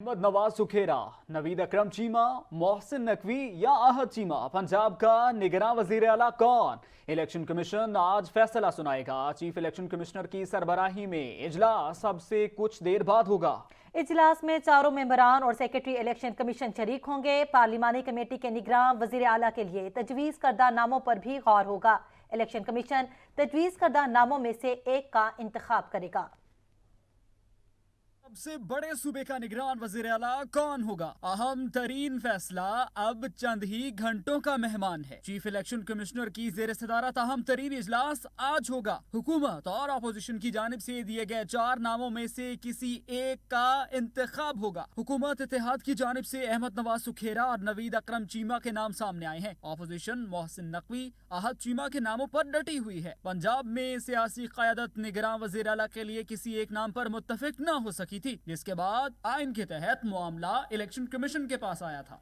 محمد نواز سکھیرا، نوید اکرم چیمہ، محسن نقوی یا احد چیمہ، پنجاب کا نگراں وزیر اعلیٰ کون؟ الیکشن کمیشن آج فیصلہ سنائے گا۔ چیف الیکشن کمشنر کی سربراہی میں اجلاس اب سے کچھ دیر بعد ہوگا۔ اجلاس میں چاروں ممبران اور سیکرٹری الیکشن کمیشن شریک ہوں گے۔ پارلیمانی کمیٹی کے نگراں وزیر اعلیٰ کے لیے تجویز کردہ ناموں پر بھی غور ہوگا۔ الیکشن کمیشن تجویز کردہ ناموں میں سے ایک کا انتخاب کرے گا۔ سب سے بڑے صوبے کا نگران وزیر اعلیٰ کون ہوگا؟ اہم ترین فیصلہ اب چند ہی گھنٹوں کا مہمان ہے۔ چیف الیکشن کمشنر کی زیر صدارت اہم ترین اجلاس آج ہوگا۔ حکومت اور اپوزیشن کی جانب سے دیے گئے 4 ناموں میں سے کسی ایک کا انتخاب ہوگا۔ حکومت اتحاد کی جانب سے احمد نواز سکھیرا اور نوید اکرم چیمہ کے نام سامنے آئے ہیں۔ اپوزیشن محسن نقوی، احد چیمہ کے ناموں پر ڈٹی ہوئی ہے۔ پنجاب میں سیاسی قیادت نگراں وزیر اعلیٰ کے لیے کسی ایک نام پر متفق نہ ہو سکی تھی، جس کے بعد آئین کے تحت معاملہ الیکشن کمیشن کے پاس آیا تھا۔